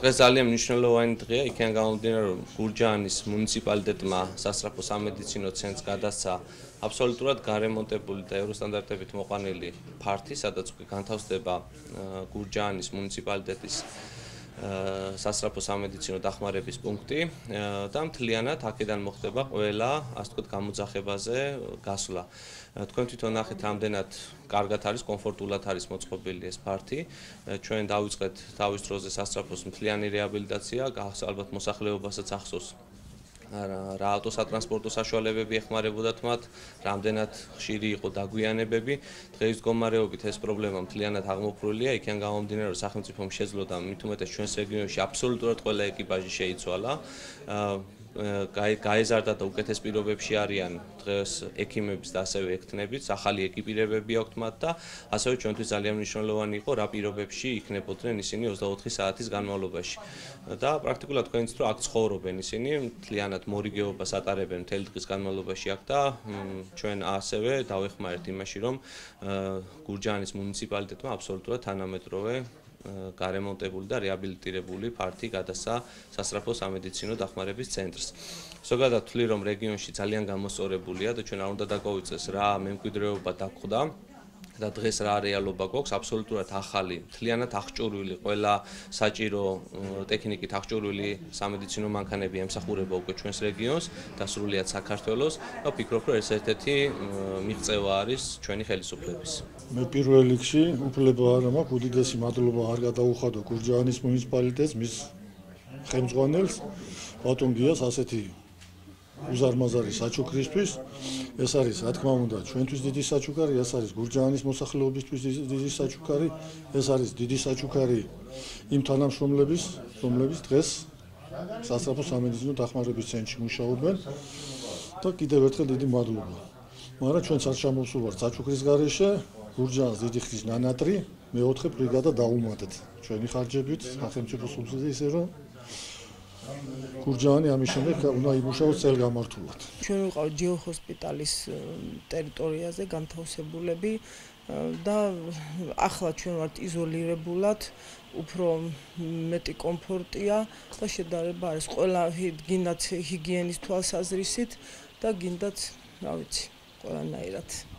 დღეს ძალიან მნიშვნელოვანი დღეა, იქიდან გამომდინარე, რომ გურჯაანის მუნიციპალიტეტმა სასწრაფო სამედიცინო ცენტრს გადასცა აბსოლუტურად გარემონტებული და ევროსტანდარტებით მოყვანილი ფართი, სადაც განთავსდება გურჯაანის მუნიციპალიტეტის სასწრაფო სამედიცინო დახმარების პუნქტი და მთლიანად აქედან მოხდება ყველა, ასე ვთქვათ, გამოძახებაზე გასვლა. თქვენ თვითონ ნახეთ, რამდენად კარგად არის, კომფორტულად არის მოწყობილი ეს ფართი. ჩვენ დავიწყეთ თავის დროზე სასწრაფოს მთლიანი რეაბილიტაცია, ალბათ მოსახლეობასაც ახსოვს რა ავტოსატრანსპორტო საშუალებები ეხმარებოდათ მათ, რამდენად ხშირი იყო დაგვიანებები. დღეის მდგომარეობით ეს პრობლემა მთლიანად აღმოფხვრილია, იქიდან გამომდინარე, რომ სახელმწიფომ შეძლო და მით უმეტეს ჩვენს რეგიონში აბსოლუტურად ყველა ეკიპაჟი შეიცვალა. გაეზარდა და უკეთეს პირობებში არიან დღეს ექიმებიც და ასევე ექთნებიც, ახალი ეკიპირებები აქვთ მათ და ასევე ჩვენთვის ძალიან მნიშვნელოვანი იყო რა პირობებში იქნებოდნენ ისინი 24 საათის განმავლობაში. და პრაქტიკულად თქვენ იცით, რომ აქ ცხოვრობენ ისინი, მთლიანად მორიგეობას ატარებენ მთელი დღის განმავლობაში აქ და ჩვენ ასევე დავეხმარეთ იმაში, რომ გურჯაანის მუნიციპალიტეტმა აბსოლუტურად თანამედროვე გარემონტებული და რეაბილიტირებული ფართი გადასცა სასწრაფო სამედიცინო დახმარების ცენტრს. ზოგადად ვთვლი, რომ რეგიონში ძალიან გამოსწორებულია და ჩვენ არ უნდა დაგვიწეს რა მემკვიდრეობა დაგხვდა და დღეს რა რეალობა გვაქვს, აბსოლუტურად ახალი, მთლიანად აღჭურვილი, ყველა საჭირო ტექნიკით აღჭურვილი სამედიცინო მანქანები ემსახურება უკვე ჩვენს რეგიონს და სრულიად საქართველოს და ვფიქრობ, რომ ეს ერთ-ერთი მიღწევა არის ჩვენი ხელისუფლების. მე პირველ რიგში უფლება არ მაქვს, უდიდესი მადლობა არ გადაუხადო გურჯაანის მუნიციპალიტეტს, მის ხელმძღვანელს, ბატონ გიას ასეთი უზარმაზარი საჩუქრისთვის. ეს არის, რა თქმა უნდა, ჩვენთვის დიდი საჩუქარი, ეს არის გურჯაანის მოსახლეობისთვის დიდი საჩუქარი, ეს არის დიდი საჩუქარი იმ თანამშრომლების, რომლებიც დღეს სასწრაფო სამედიცინო დახმარების ცენტრში მუშაობენ და კიდევ ერთხელ დიდი მადლობა. მაგრამ ჩვენც არ ჩამოვსულვართ საჩუქრის გარეშე, გურჯაანს დიდი ხნის ნანატრი, მეოთხე ბრიგადა დაუმატეთ ჩვენი ხარჯებით, სახელმწიფო სუბსიდია, ისე რომ გურჯაანი ამის შემდეგ უნდა იმუშაოს წელგამართულად. ჩვენ ვიყავთ ჯიო ჰოსპიტალის ტერიტორიაზე განთავსებულები და ახლა ჩვენ ვართ იზოლირებულად, უფრო მეტი კომფორტია და შედარება არის ყველა გინდათ ჰიგიენის თვალსაზრისით და გინდათ, რა ვიცი, ყველანაირად.